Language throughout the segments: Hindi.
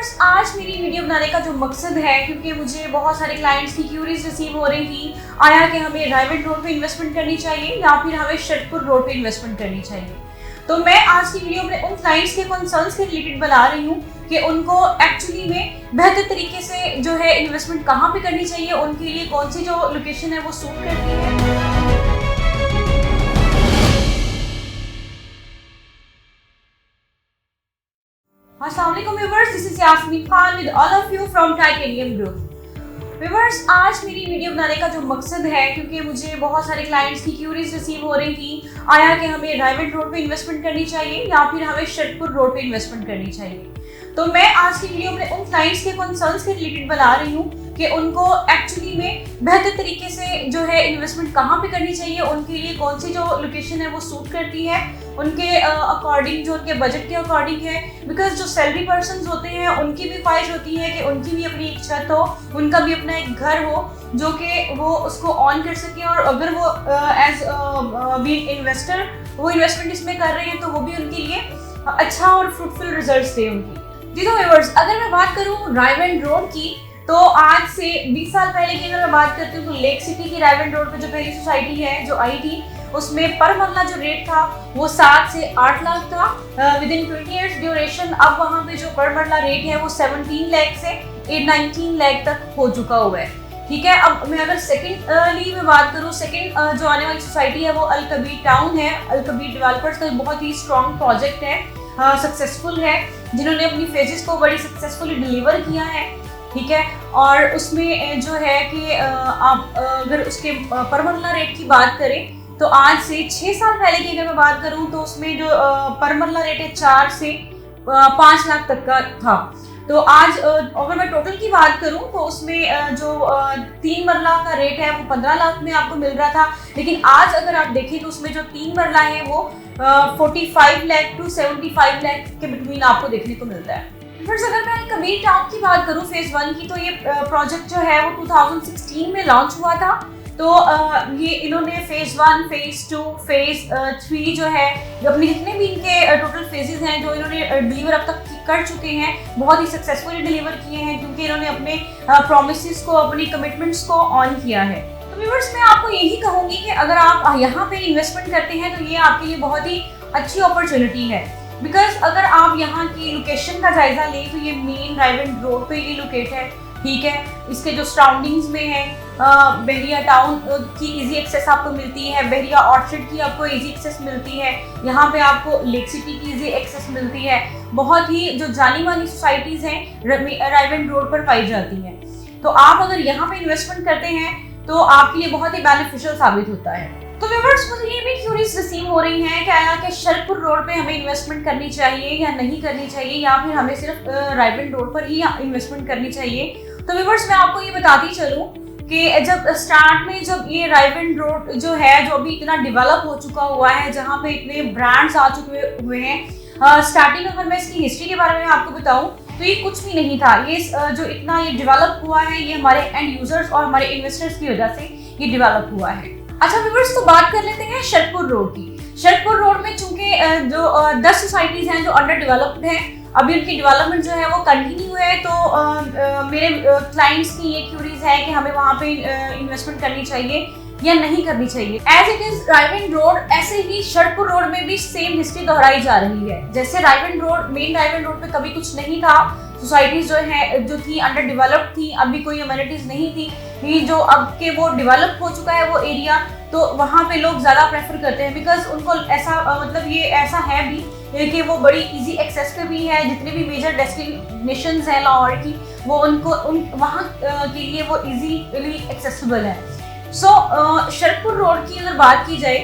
व्यूअर्स, आज मेरी वीडियो बनाने का जो मकसद है, क्योंकि मुझे बहुत सारे क्लाइंट्स की क्यूरीज रिसीव हो रही थी, आया कि हमें रायगढ़ रोड पे इन्वेस्टमेंट करनी चाहिए या फिर हमें शरतपुर रोड पे इन्वेस्टमेंट करनी चाहिए। तो मैं आज की वीडियो में उन क्लाइंट्स के कंसर्न्स के रिलेटेड बना रही हूँ कि उनको एक्चुअली में बेहतर तरीके से जो है इन्वेस्टमेंट कहाँ पे करनी चाहिए, उनके लिए कौन सी जो लोकेशन है वो सूट करती है। अस्सलाम वालेकुम viewers, this is Yasmin Khan with all of you from titanium group. Viewers, आज मेरी वीडियो बनाने का जो मकसद है, क्योंकि मुझे बहुत सारे क्लाइंट्स की क्यूरीज रिसीव हो रही थी, आया कि हमें रायगढ़ रोड पे इन्वेस्टमेंट करनी चाहिए या फिर हमें शरतपुर रोड पे इन्वेस्टमेंट करनी चाहिए। तो मैं आज की वीडियो में उन क्लाइंट्स के कंसर्न्स के रिलेटेड बना रही हूँ कि उनको एक्चुअली में बेहतर तरीके से जो है इन्वेस्टमेंट कहाँ पे करनी चाहिए, उनके लिए कौन सी जो लोकेशन है वो सूट करती है, उनके अकॉर्डिंग, जो उनके बजट के अकॉर्डिंग है। बिकॉज जो सैलरी पर्सन्स होते हैं उनकी भी ख्वाहिश होती है कि उनकी भी अपनी एक छत हो, उनका भी अपना एक घर हो जो कि वो उसको ऑन कर सके, और अगर वो एज बीइंग इन्वेस्टर वो इन्वेस्टमेंट इसमें कर रहे हैं तो वो भी उनके लिए अच्छा और फ्रूटफुल रिजल्ट्स दे उनकी। जी तो व्यूअर्स, अगर मैं बात करूँ रायगढ़ रोड की, तो आज से 20 साल पहले की अगर मैं बात करती हूँ तो लेक सिटी की रायगढ़ रोड पे जो पहली सोसाइटी है जो आई थी, उसमें पर मरला जो रेट था वो 7 से 8 लाख था विद इन 20 ईयर्स ड्यूरेशन। अब वहाँ पे जो पर मरला रेट है वो 17 लाख से 19 लाख तक हो चुका हुआ है। ठीक है, अब मैं अगर सेकेंडली में बात करूँ, सेकेंड जो आने वाली सोसाइटी है वो अल कबीर टाउन है। अल कबीर डेवलपर्स का बहुत ही स्ट्रॉन्ग प्रोजेक्ट है, सक्सेसफुल है, जिन्होंने अपनी फेजेस को बड़ी सक्सेसफुली डिलीवर किया है। ठीक है, और उसमें जो है कि आप अगर उसके पर मरला रेट की बात करें तो आज से 6 साल पहले की अगर मैं बात करूं तो उसमें जो पर मरला रेट है 4 से 5 लाख तक का था। तो आज अगर मैं टोटल की बात करूं तो उसमें जो 3 मरला का रेट है वो 15 लाख में आपको मिल रहा था, लेकिन आज अगर आप देखें तो उसमें जो 3 मरला है वो 45 लाख टू 75 लाख के बिटवीन आपको देखने को मिलता है। फिर अगर मैं कबीर टाउन की बात करूं फेज 1 की, तो ये प्रोजेक्ट जो है वो 2016 में लॉन्च हुआ था। तो ये इन्होंने फेज 1, फेज 2, फेज 3 जो है अपने जितने भी इनके टोटल फेजेस हैं जो इन्होंने डिलीवर अब तक कर चुके हैं, बहुत ही सक्सेसफुली डिलीवर किए हैं, क्योंकि इन्होंने अपने प्रोमिसेस को, अपनी कमिटमेंट्स को ऑन किया है। तो व्यूअर्स, मैं आपको यही कहूँगी कि अगर आप यहाँ पे इन्वेस्टमेंट करते हैं तो ये आपके लिए बहुत ही अच्छी अपॉर्चुनिटी है। बिकॉज अगर आप यहाँ की लोकेशन का जायजा लें तो ये मेन रायगढ़ रोड पे ये लोकेट है। ठीक है, इसके जो सराउंडिंग्स में है, बहरिया टाउन की इजी एक्सेस आपको मिलती है, बहरिया ऑर्चर्ड की आपको इजी एक्सेस मिलती है, यहाँ पे आपको लेक सिटी की इजी एक्सेस मिलती है। बहुत ही जो जानी मानी सोसाइटीज़ हैं रायगढ़ रोड पर पाई जाती हैं। तो आप अगर यहाँ पे इन्वेस्टमेंट करते हैं तो आपके लिए बहुत ही बेनिफिशियल साबित होता है। तो व्यूअर्स, मुझे ये भी क्यूरीज रिसीव हो रही हैं कि शरतपुर रोड पे हमें इन्वेस्टमेंट करनी चाहिए या नहीं करनी चाहिए, या फिर हमें सिर्फ रायगढ़ रोड पर ही इन्वेस्टमेंट करनी चाहिए। तो व्यूअर्स, मैं आपको ये बताती चलूँ कि जब स्टार्ट में जब ये रायगढ़ रोड जो है, जो अभी इतना डेवलप हो चुका हुआ है, जहाँ पे इतने ब्रांड्स आ चुके हुए हैं, स्टार्टिंग अगर मैं इसकी हिस्ट्री के बारे में आपको बताऊँ तो ये कुछ भी नहीं था। ये जो इतना ये डेवलप हुआ है, ये हमारे एंड यूजर्स और हमारे इन्वेस्टर्स की वजह से ये डेवलप हुआ है। अच्छा व्यूअर्स, तो बात कर लेते हैं शरतपुर रोड की। शरतपुर रोड में चूंकि जो 10 सोसाइटीज हैं जो अंडर डेवलप्ड हैं, अभी उनकी डेवलपमेंट जो है वो कंटिन्यू है। तो मेरे क्लाइंट्स की ये क्यूरीज है कि हमें वहाँ पे इन्वेस्टमेंट करनी चाहिए या नहीं करनी चाहिए। As it is Raigarh road, ऐसे ही शरतपुर रोड में भी सेम हिस्ट्री दोहराई जा रही है। जैसे Raigarh road, main Raigarh road पे कभी कुछ नहीं था, सोसाइटीज जो थी अंडर डेवलप्ड थी, अभी कोई अमेनिटीज नहीं थी। ये जो अब के वो डेवलप हो चुका है वो एरिया, तो वहाँ पे लोग ज़्यादा प्रेफर करते हैं, बिकॉज उनको ऐसा मतलब ये ऐसा है भी कि वो बड़ी इजी एक्सेस पे भी है। जितने भी मेजर डेस्टिनेशंस हैं लाहौर की, वो उनको वहाँ के लिए वो इजीली एक्सेसिबल है। सो शरतपुर रोड की अगर बात की जाए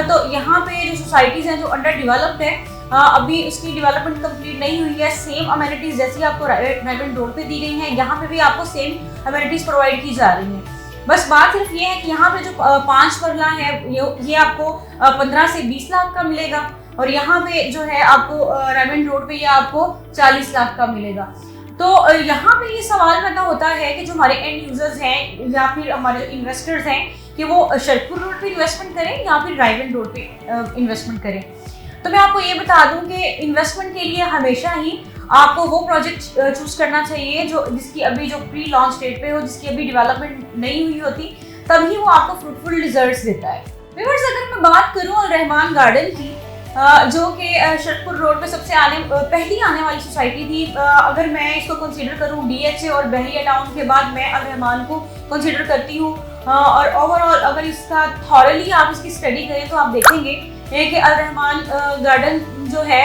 तो यहाँ पे जो सोसाइटीज़ हैं जो अंडर डेवलप्ड है, अभी उसकी डेवलपमेंट कंप्लीट नहीं हुई है। सेम अमेनिटीज जैसी आपको रायगढ़ रोड पे दी गई हैं, यहाँ पे भी आपको सेम अमेनिटीज प्रोवाइड की जा रही हैं। बस बात सिर्फ ये है कि यहाँ पे जो 5 मरला है ये आपको 15 से 20 लाख का मिलेगा, और यहाँ पे जो है आपको रायगढ़ रोड पे ये आपको 40 लाख का मिलेगा। तो यहाँ पे ये सवाल पैदा होता है कि जो हमारे एंड यूजर्स हैं या फिर हमारे इन्वेस्टर्स हैं कि वो शरतपुर रोड पे इन्वेस्टमेंट करें या फिर रायगढ़ रोड पे इन्वेस्टमेंट करें। तो मैं आपको ये बता दूं कि इन्वेस्टमेंट के लिए हमेशा ही आपको वो प्रोजेक्ट चूज करना चाहिए जिसकी अभी जो प्री लॉन्च स्टेट पे हो, जिसकी अभी डेवलपमेंट नहीं हुई होती, तभी वो आपको फ्रूटफुल रिजल्ट्स देता है। व्यूअर्स, अगर मैं बात करूं अल रहमान गार्डन की, जो कि शरतपुर रोड पे सबसे पहली आने वाली सोसाइटी थी, अगर मैं इसको कंसीडर करूं डीएचए और बहरिया टाउन के बाद, मैं अल रहमान को कंसीडर करती हूं। और ओवरऑल अगर इसका थॉरली आप इसकी स्टडी करें तो आप देखेंगे कि अल रहमान गार्डन जो है,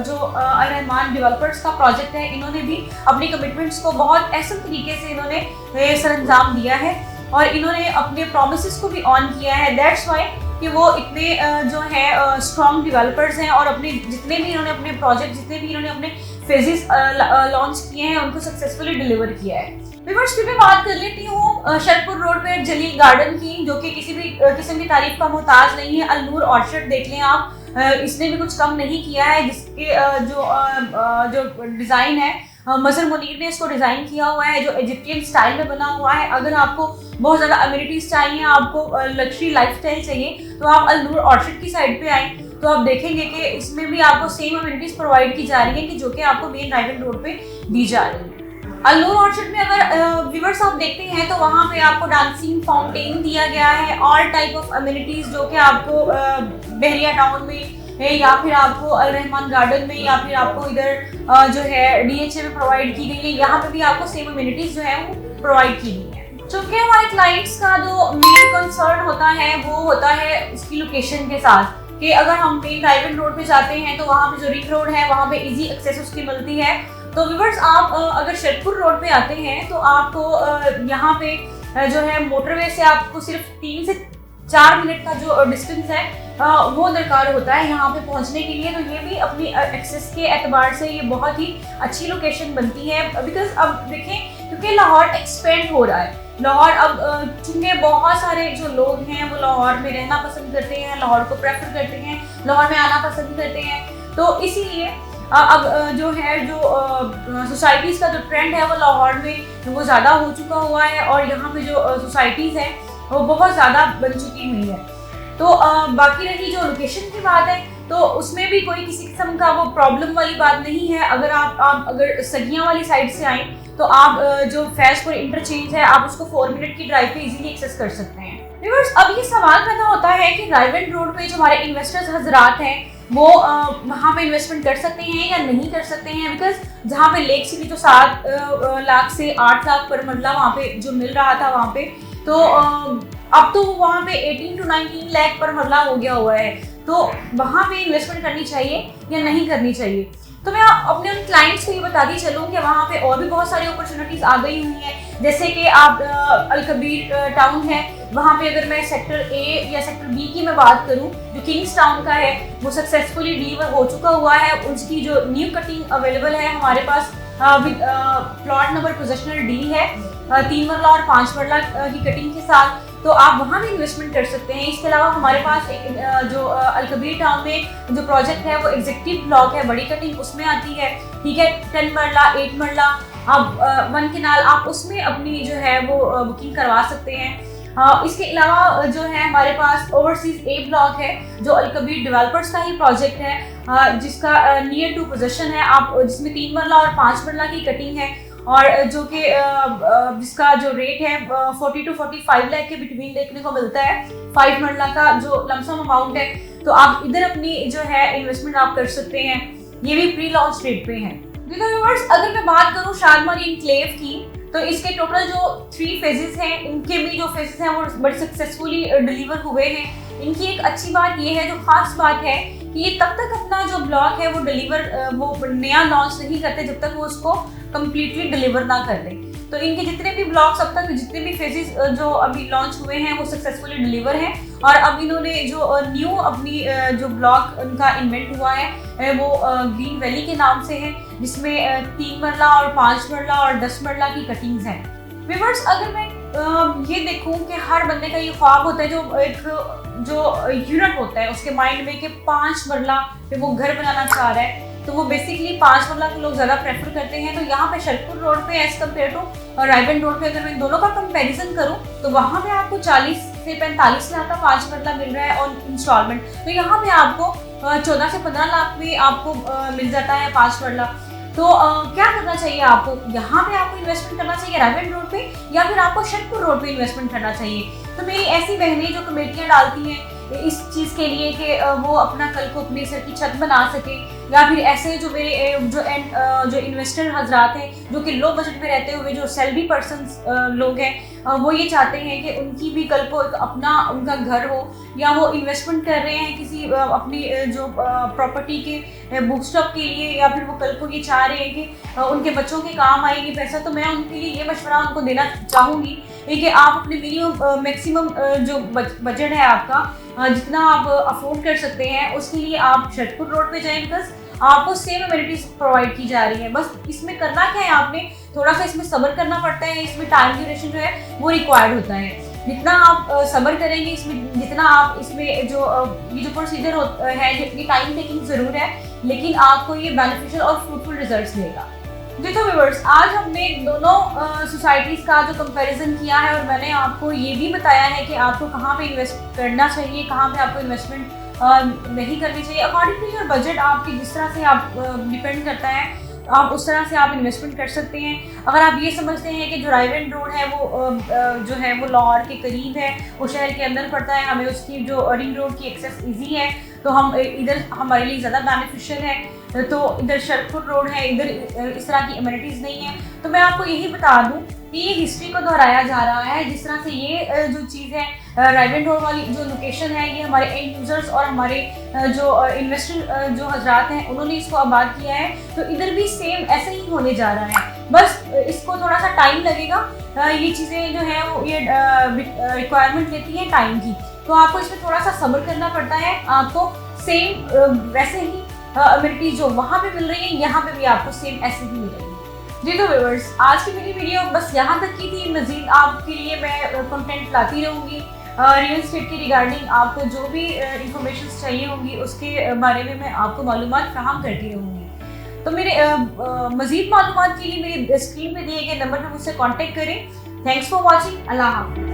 जो अल रहमान डेवलपर्स का प्रोजेक्ट है, इन्होंने भी अपनी कमिटमेंट्स को बहुत ऐसे तरीके से इन्होंने सरअंजाम दिया है और इन्होंने अपने प्रोमिसेस को भी ऑन किया है। दैट्स वाई कि वो इतने जो है स्ट्रॉन्ग डेवलपर्स हैं और अपने जितने भी इन्होंने अपने प्रोजेक्ट, जितने भी इन्होंने अपने फेजेस लॉन्च किए हैं, उनको सक्सेसफुली डिलीवर किया है। व्यूअर्स, फिर मैं बात कर लेती हूँ शरतपुर रोड पे जलील गार्डन की, जो कि किसी भी किस्म की तारीफ का मोहताज नहीं है। अल नूर ऑर्चर्ड देख लें आप, इसने भी कुछ कम नहीं किया है। जिसके जो डिज़ाइन है, मजर मुनीर ने इसको डिज़ाइन किया हुआ है, जो इजिप्टियन स्टाइल में बना हुआ है। अगर आपको बहुत ज़्यादा अम्यूनिटीज़ चाहिए, आपको लग्जरी लाइफस्टाइल चाहिए, तो आप अल नूर ऑर्चर्ड की साइड पे आएँ तो आप देखेंगे कि इसमें भी आपको सेम अम्यूनिटीज़ प्रोवाइड की जा रही है कि जो कि आपको मेन राइवल रोड पे दी जा रही है। अल नूर ऑर्चर्ड में अगर व्यूअर्स आप देखते हैं तो वहाँ पे आपको डांसिंग फाउंटेन दिया गया है, ऑल टाइप ऑफ अम्यूनिटीज़ जो कि आपको बहरिया टाउन में है, या फिर आपको अल रहमान गार्डन में, या फिर आपको इधर जो है डीएचए में प्रोवाइड की गई है। यहाँ पे भी आपको सेम अम्यूनिटीज़ जो है वो प्रोवाइड की गई है। चूँकि हमारे क्लाइंट्स का जो मेन कंसर्न होता है वो होता है इसकी लोकेशन के साथ, कि अगर हम मेन राइवल रोड पे जाते हैं तो वहाँ पे जो रिंग रोड है वहाँ पे इजी एक्सेस उसकी मिलती है। तो व्यूअर्स, आप अगर शरतपुर रोड पे आते हैं तो आपको यहाँ पे जो है मोटरवे से आपको सिर्फ 3 से 4 मिनट का जो डिस्टेंस है वो दरकार होता है यहाँ पे पहुँचने के लिए। तो ये भी अपनी एक्सेस के एतबार से ये बहुत ही अच्छी लोकेशन बनती है। बिकॉज अब देखें, क्योंकि लाहौर एक्सपेंड हो रहा है, लाहौर अब चूँकि बहुत सारे जो लोग हैं वो लाहौर में रहना पसंद करते हैं, लाहौर को प्रेफर करते हैं, लाहौर में आना पसंद करते हैं। तो इसीलिए अब जो है जो सोसाइटीज़ का जो ट्रेंड है वो लाहौर में वो ज़्यादा हो चुका हुआ है और यहाँ पे जो सोसाइटीज़ हैं वो बहुत ज़्यादा बन चुकी हुई है। तो बाकी रही जो लोकेशन की बात है तो उसमें भी कोई किसी किस्म का वो प्रॉब्लम वाली बात नहीं है। अगर आप अगर सगियाँ वाली साइड से आएँ तो आप जो फैज़पुर इंटरचेंज है आप उसको 4 मिनट की ड्राइव पे इजीली एक्सेस कर सकते हैं। व्यूअर्स, अब ये सवाल पैदा होता है कि राइवल रोड पे जो हमारे इन्वेस्टर्स हजरात हैं वो वहाँ पे इन्वेस्टमेंट कर सकते हैं या नहीं कर सकते हैं। बिकॉज जहाँ पे लेक सिटी जो 7 लाख से 8 लाख पर मरला वहाँ पे जो मिल रहा था वहाँ पे, तो अब तो वहाँ पे 18 to 19 लाख पर मरला हो गया हुआ है। तो वहाँ पे इन्वेस्टमेंट करनी चाहिए या नहीं करनी चाहिए। तो मैं अपने उन क्लाइंट्स को ये बताती चलूँ कि वहाँ पे और भी बहुत सारी अपॉर्चुनिटीज़ आ गई हुई हैं। जैसे कि आप अल कबीर टाउन है, वहाँ पे अगर मैं सेक्टर ए या सेक्टर बी की मैं बात करूँ, जो किंग्स टाउन का है वो सक्सेसफुली डिलीवर हो चुका हुआ है। उसकी जो न्यू कटिंग अवेलेबल है हमारे पास विद प्लॉट नंबर पोजेशनल डील है 3 मरला और 5 मरला की कटिंग के साथ। तो आप वहाँ भी इन्वेस्टमेंट कर सकते हैं। इसके अलावा हमारे पास एक जो अल कबीर टाउन में जो प्रोजेक्ट है वो एग्जीक्यूटिव ब्लॉक है, बड़ी कटिंग उसमें आती है, ठीक है, 10 मरला 8 मरला आप 1 केनाल आप उसमें अपनी जो है वो बुकिंग करवा सकते हैं। इसके अलावा जो है हमारे पास ओवरसीज ए ब्लॉक है जो अल कबीर डेवलपर्स का ही प्रोजेक्ट है, जिसका नियर टू पोजीशन है, आप जिसमें 3 मरला और 5 मरला की कटिंग है और जो कि जिसका जो रेट है 40 to 45 लाख के बिटवीन देखने को मिलता है। 5 मरला का जो लमसम अमाउंट है, तो आप इधर अपनी जो है इन्वेस्टमेंट आप कर सकते हैं। ये भी प्री लॉन्च रेट पे है। देखो व्यूअर्स, अगर मैं बात करूँ शादमार इनक्लेव की, तो इसके टोटल जो 3 फेजेस हैं, इनके भी जो फेजेस हैं वो बड़े सक्सेसफुली डिलीवर हुए हैं। इनकी एक अच्छी बात ये है, जो खास बात है कि ये तब तक अपना जो ब्लॉक है वो डिलीवर वो नया लॉन्च नहीं करते जब तक वो उसको कम्प्लीटली डिलीवर ना कर दें। तो इनके जितने भी ब्लॉक्स अब तक जितने भी फेजेस जो अभी लॉन्च हुए हैं वो सक्सेसफुली डिलीवर हैं। और अब इन्होंने जो न्यू अपनी जो ब्लॉक उनका इन्वेंट हुआ है वो ग्रीन वैली के नाम से है, जिसमें 3 मरला और 5 मरला और 10 मरला की कटिंग्स हैं। व्यूअर्स, अगर मैं ये देखूं कि हर बंदे का ये ख्वाब होता है, जो एक जो यूनिट होता है उसके माइंड में कि 5 मरला पे वो घर बनाना चाह रहा है, तो वो बेसिकली 5 मरला के लोग ज़्यादा प्रेफर करते हैं। तो यहाँ पे शरतपुर रोड पे एज कम्पेयर टू रायबन रोड पे अगर मैं दोनों का कंपैरिजन करूँ तो वहाँ पे आपको 40 से 45 लाख का 5 मरला मिल रहा है और इंस्टॉलमेंट। तो यहाँ पे आपको 14 से 15 लाख में आपको मिल जाता है 5 मरला। तो क्या करना चाहिए आपको, यहाँ पे आपको इन्वेस्टमेंट करना चाहिए रायगढ़ रोड पे, या फिर आपको शरतपुर रोड पे इन्वेस्टमेंट करना चाहिए। तो मेरी ऐसी बहनें जो कमेटियाँ डालती हैं इस चीज़ के लिए कि वो अपना कल को अपने सर की छत बना सके, या फिर ऐसे जो मेरे जो इन्वेस्टर हजरात हैं जो कि लो बजट में रहते हुए जो सैलरी पर्सन लोग हैं, वो ये चाहते हैं कि उनकी भी कल को एक अपना उनका घर हो, या वो इन्वेस्टमेंट कर रहे हैं किसी अपनी जो प्रॉपर्टी के बूस्टअप के लिए, या फिर वो कल को ये चाह रहे हैं कि उनके बच्चों के काम आएगी पैसा। तो मैं उनके लिए ये मशवरा उनको देना चाहूँगी कि आप अपने मिनिमम मैक्सिमम जो बजट है आपका, जितना आप अफोर्ड कर सकते हैं उसके लिए आप शरतपुर रोड पे जाएं, बिकॉज आपको सेम अमेनिटीज प्रोवाइड की जा रही है। बस इसमें करना क्या है, आपने थोड़ा सा इसमें सब्र करना पड़ता है, इसमें टाइम ड्यूरेशन जो है वो रिक्वायर्ड होता है। जितना आप सब्र करेंगे इसमें, जितना आप इसमें जो ये जो प्रोसीजर है ये टाइम टेकिंग ज़रूर है, लेकिन आपको ये बेनिफिशियल और फ्रूटफुल रिजल्ट्स देगा। जी तो व्यूअर्स, आज हमने दोनों सोसाइटीज़ का जो कंपैरिजन किया है, और मैंने आपको ये भी बताया है कि आपको कहाँ पे इन्वेस्ट करना चाहिए, कहाँ पे आपको इन्वेस्टमेंट नहीं करनी चाहिए। अकॉर्डिंग टू योर बजट, आपकी जिस तरह से आप डिपेंड करता है, आप उस तरह से आप इन्वेस्टमेंट कर सकते हैं। अगर आप ये समझते हैं कि जो रायगढ़ रोड है वो जो है वो लाहौर के करीब है, वो शहर के अंदर पड़ता है, हमें उसकी जो रिंग रोड की एक्सेस ईजी है, तो हम इधर हमारे लिए ज़्यादा बेनिफिशियल है। तो इधर शरतपुर रोड है, इधर इस तरह की अमेनिटीज़ नहीं है। तो मैं आपको यही बता दूं कि ये हिस्ट्री को दोहराया जा रहा है। जिस तरह से ये जो चीज़ है रायगढ़ रोड वाली जो लोकेशन है, ये हमारे एंड यूज़र्स और हमारे जो इन्वेस्टर जो हजरात हैं उन्होंने इसको आबाद किया है, तो इधर भी सेम ऐसे ही होने जा रहा है। बस इसको थोड़ा सा टाइम लगेगा। ये चीज़ें जो है वो ये रिक्वायरमेंट लेती हैं टाइम की, तो आपको इसमें थोड़ा सा सब्र करना पड़ता है। आपको सेम वैसे ही अमेनिटीज जो वहाँ पे मिल रही है, यहाँ पे भी आपको सेम ऐसे ही मिलेगी। जी तो व्यूअर्स, आज की मेरी वीडियो बस यहाँ तक की थी। मज़ीद आपके लिए मैं कंटेंट लाती रहूँगी रियल एस्टेट के रिगार्डिंग। आपको जो भी इंफॉर्मेशन चाहिए होंगी उसके बारे में मैं आपको मालूमात फराहम करती रहूँगी। तो मेरे मज़ीद मालूमात के लिए मेरी स्क्रीन पे दिए गए नंबर पर मुझसे कॉन्टेक्ट करें। Thanks for watching. अल्लाह हाफ़िज़।